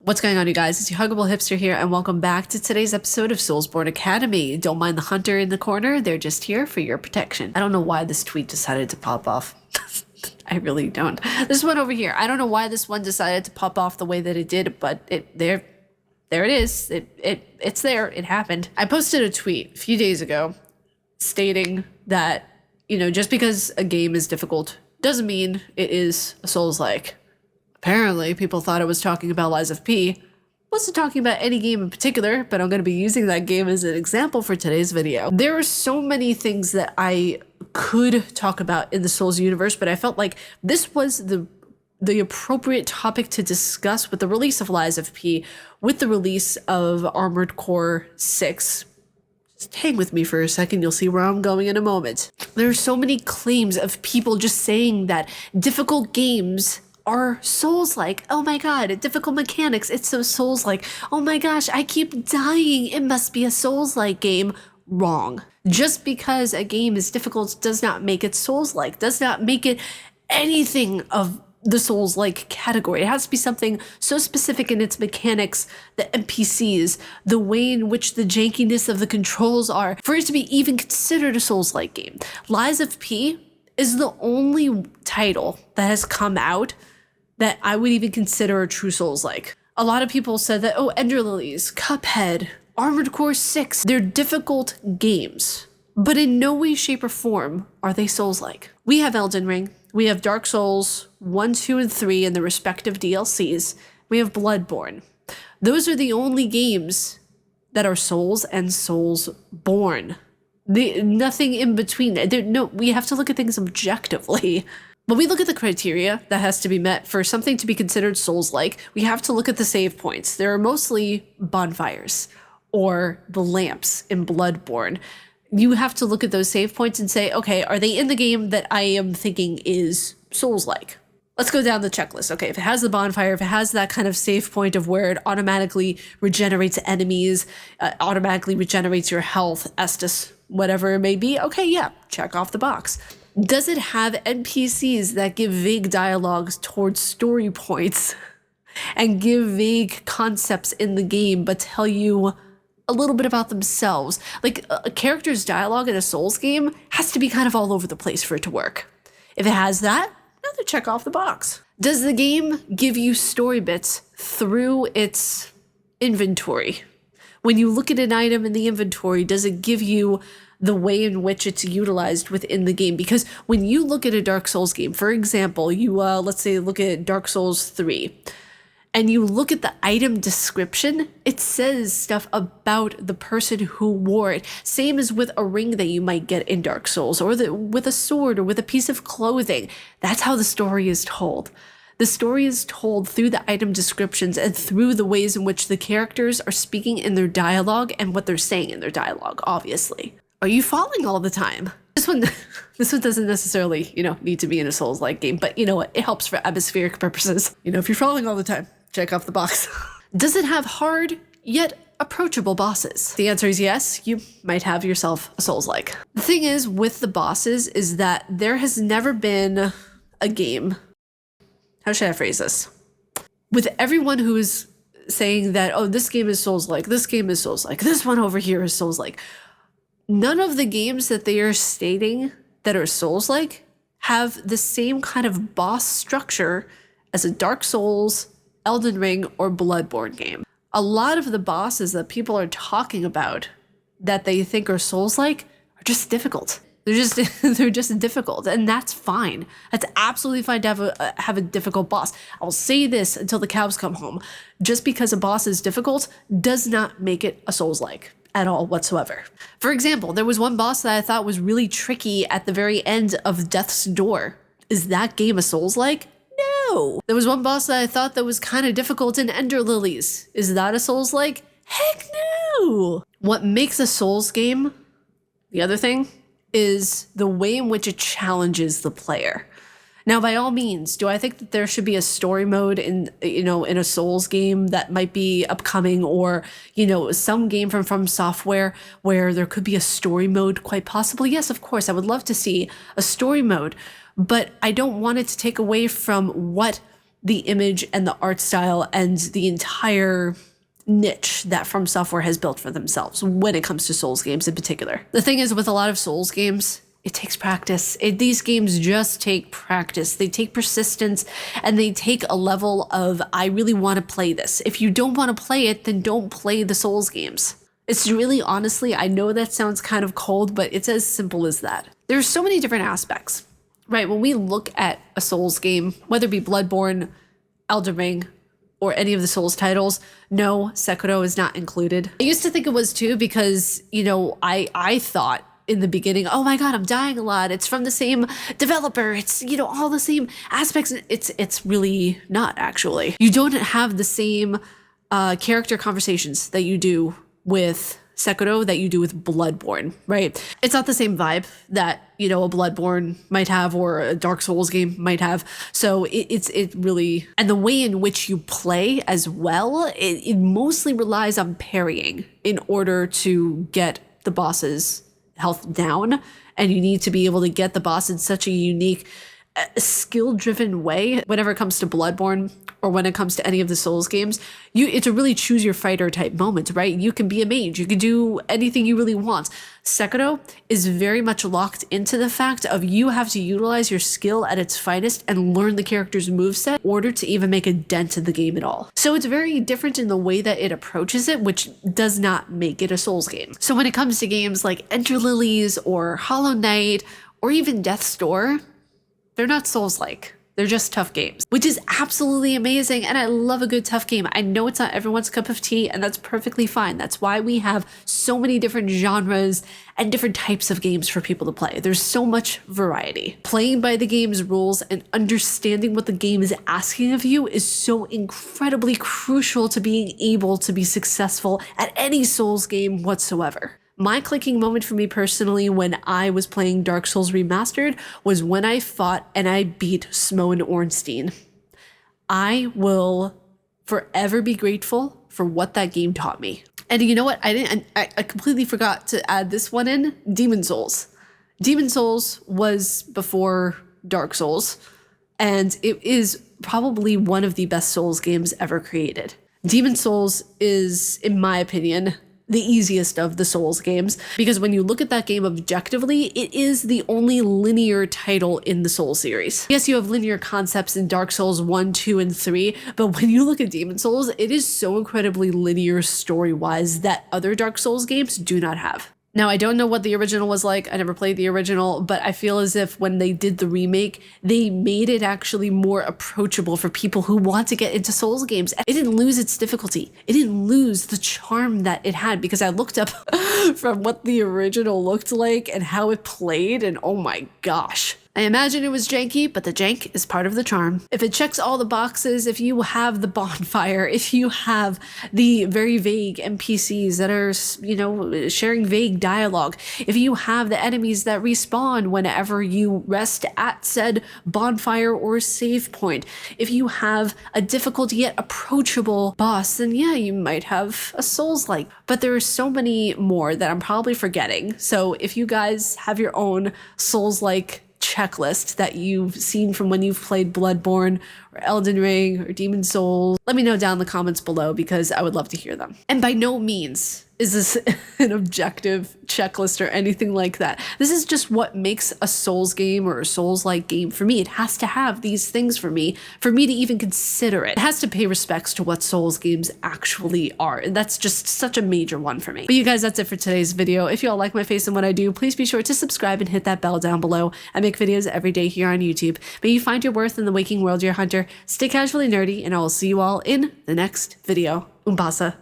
What's going on, you guys? It's your Huggable Hipster here, and welcome back to today's episode of Soulsborne Academy. Don't mind the hunter in the corner, they're just here for your protection. I don't know why this tweet decided to pop off. I really don't. This one over here, I don't know why this one decided to pop off the way that it did, but there it is. It's there. It happened. I posted a tweet a few days ago stating that, just because a game is difficult doesn't mean it is a Souls-like. Apparently, people thought I was talking about Lies of P. Wasn't talking about any game in particular, but I'm going to be using that game as an example for today's video. There are so many things that I could talk about in the Souls universe, but I felt like this was the appropriate topic to discuss with the release of Lies of P, with the release of Armored Core 6. Just hang with me for a second, you'll see where I'm going in a moment. There are so many claims of people just saying that difficult games are Souls-like. Oh my god, difficult mechanics, it's so Souls-like. Oh my gosh, I keep dying, it must be a Souls-like game. Wrong. Just because a game is difficult does not make it Souls-like, does not make it anything of the Souls-like category. It has to be something so specific in its mechanics, the NPCs, the way in which the jankiness of the controls are, for it to be even considered a Souls-like game. Lies of P is the only title that has come out that I would even consider a true Souls-like. A lot of people said that, oh, Ender Lilies, Cuphead, Armored Core 6, they're difficult games, but in no way, shape, or form are they Souls-like. We have Elden Ring, we have Dark Souls 1, 2, and 3 in the respective DLCs, we have Bloodborne. Those are the only games that are Souls and Soulsborne. Nothing in between. We have to look at things objectively. When we look at the criteria that has to be met for something to be considered Souls-like, we have to look at the save points. There are mostly bonfires or the lamps in Bloodborne. You have to look at those save points and say, okay, are they in the game that I am thinking is Souls-like? Let's go down the checklist. Okay, if it has the bonfire, if it has that kind of save point of where it automatically regenerates enemies, automatically regenerates your health, Estus, whatever it may be, okay, yeah, check off the box. Does it have NPCs that give vague dialogues towards story points and give vague concepts in the game but tell you a little bit about themselves? Like, a character's dialogue in a Souls game has to be kind of all over the place for it to work. If it has that, another check off the box. Does the game give you story bits through its inventory? When you look at an item in the inventory, does it give you the way in which it's utilized within the game? Because when you look at a Dark Souls game, for example, you let's say look at Dark Souls 3, and you look at the item description, it says stuff about the person who wore it. Same as with a ring that you might get in Dark Souls, or with a sword, or with a piece of clothing. That's how the story is told. The story is told through the item descriptions and through the ways in which the characters are speaking in their dialogue and what they're saying in their dialogue, obviously. Are you falling all the time? This one doesn't necessarily, need to be in a Souls-like game, but you know what? It helps for atmospheric purposes. If you're falling all the time, check off the box. Does it have hard yet approachable bosses? The answer is yes. You might have yourself a Souls-like. The thing is with the bosses is that there has never been a game. How should I phrase this? With everyone who is saying that, oh, this game is Souls-like, this game is Souls-like, this one over here is Souls-like, none of the games that they are stating that are Souls-like have the same kind of boss structure as a Dark Souls, Elden Ring, or Bloodborne game. A lot of the bosses that people are talking about that they think are Souls-like are just difficult. They're just difficult, and that's fine. That's absolutely fine to have a difficult boss. I'll say this until the cows come home. Just because a boss is difficult does not make it a Souls-like at all whatsoever. For example, there was one boss that I thought was really tricky at the very end of Death's Door. Is that game a Souls-like? No. There was one boss that I thought that was kind of difficult in Ender Lilies. Is that a Souls-like? Heck no. What makes a Souls game, the other thing, is the way in which it challenges the player. Now, by all means, do I think that there should be a story mode in a Souls game that might be upcoming, or, some game from Software where there could be a story mode quite possibly? Yes, of course, I would love to see a story mode, but I don't want it to take away from what the image and the art style and the entire niche that From Software has built for themselves when it comes to Souls games in particular. The thing is, with a lot of Souls games, it takes practice. These games just take practice. They take persistence, and they take a level of, I really want to play this. If you don't want to play it, then don't play the Souls games. It's really, honestly, I know that sounds kind of cold, but it's as simple as that. There's so many different aspects, right? When we look at a Souls game, whether it be Bloodborne, Elden Ring, or any of the Souls titles, no, Sekiro is not included. I used to think it was too because, you know, I thought in the beginning, oh my God, I'm dying a lot. It's from the same developer. It's, you know, all the same aspects. It's really not, actually. You don't have the same character conversations that you do with Sekiro that you do with Bloodborne, right? It's not the same vibe that, you know, a Bloodborne might have or a Dark Souls game might have. So it really, and the way in which you play as well, it mostly relies on parrying in order to get the boss's health down. And you need to be able to get the boss in such a unique, skill-driven way. Whenever it comes to Bloodborne or when it comes to any of the Souls games, it's a really choose your fighter type moment, right? You can be a mage, you can do anything you really want. Sekiro is very much locked into the fact of you have to utilize your skill at its finest and learn the character's moveset in order to even make a dent in the game at all. So it's very different in the way that it approaches it, which does not make it a Souls game. So when it comes to games like Enter Lilies or Hollow Knight or even Death's Door, they're not Souls-like. They're just tough games, which is absolutely amazing. And I love a good tough game. I know it's not everyone's cup of tea, and that's perfectly fine. That's why we have so many different genres and different types of games for people to play. There's so much variety. Playing by the game's rules and understanding what the game is asking of you is so incredibly crucial to being able to be successful at any Souls game whatsoever. My clicking moment for me personally when I was playing Dark Souls Remastered was when I fought and I beat Smoen Ornstein. I will forever be grateful for what that game taught me. And you know what? I completely forgot to add this one in. Demon Souls. Demon Souls was before Dark Souls, and it is probably one of the best Souls games ever created. Demon Souls is, in my opinion, the easiest of the Souls games, because when you look at that game objectively, it is the only linear title in the Souls series. Yes, you have linear concepts in Dark Souls 1, 2, and 3, but when you look at Demon Souls, it is so incredibly linear story-wise that other Dark Souls games do not have. Now, I don't know what the original was like. I never played the original, but I feel as if when they did the remake, they made it actually more approachable for people who want to get into Souls games. It didn't lose its difficulty. It didn't lose the charm that it had, because I looked up from what the original looked like and how it played, and oh my gosh. I imagine it was janky, but the jank is part of the charm. If it checks all the boxes, if you have the bonfire, if you have the very vague NPCs that are, you know, sharing vague dialogue, if you have the enemies that respawn whenever you rest at said bonfire or save point, if you have a difficult yet approachable boss, then yeah, you might have a Souls-like. But there are so many more that I'm probably forgetting. So if you guys have your own Souls-like checklist that you've seen from when you've played Bloodborne or Elden Ring or Demon Souls, let me know down in the comments below, because I would love to hear them. And by no means is this an objective checklist or anything like that. This is just what makes a Souls game or a Souls-like game for me. It has to have these things for me to even consider it. It has to pay respects to what Souls games actually are. And that's just such a major one for me. But you guys, that's it for today's video. If you all like my face and what I do, please be sure to subscribe and hit that bell down below. I make videos every day here on YouTube. May you find your worth in the waking world, your hunter. Stay casually nerdy, and I will see you all in the next video. Umbasa.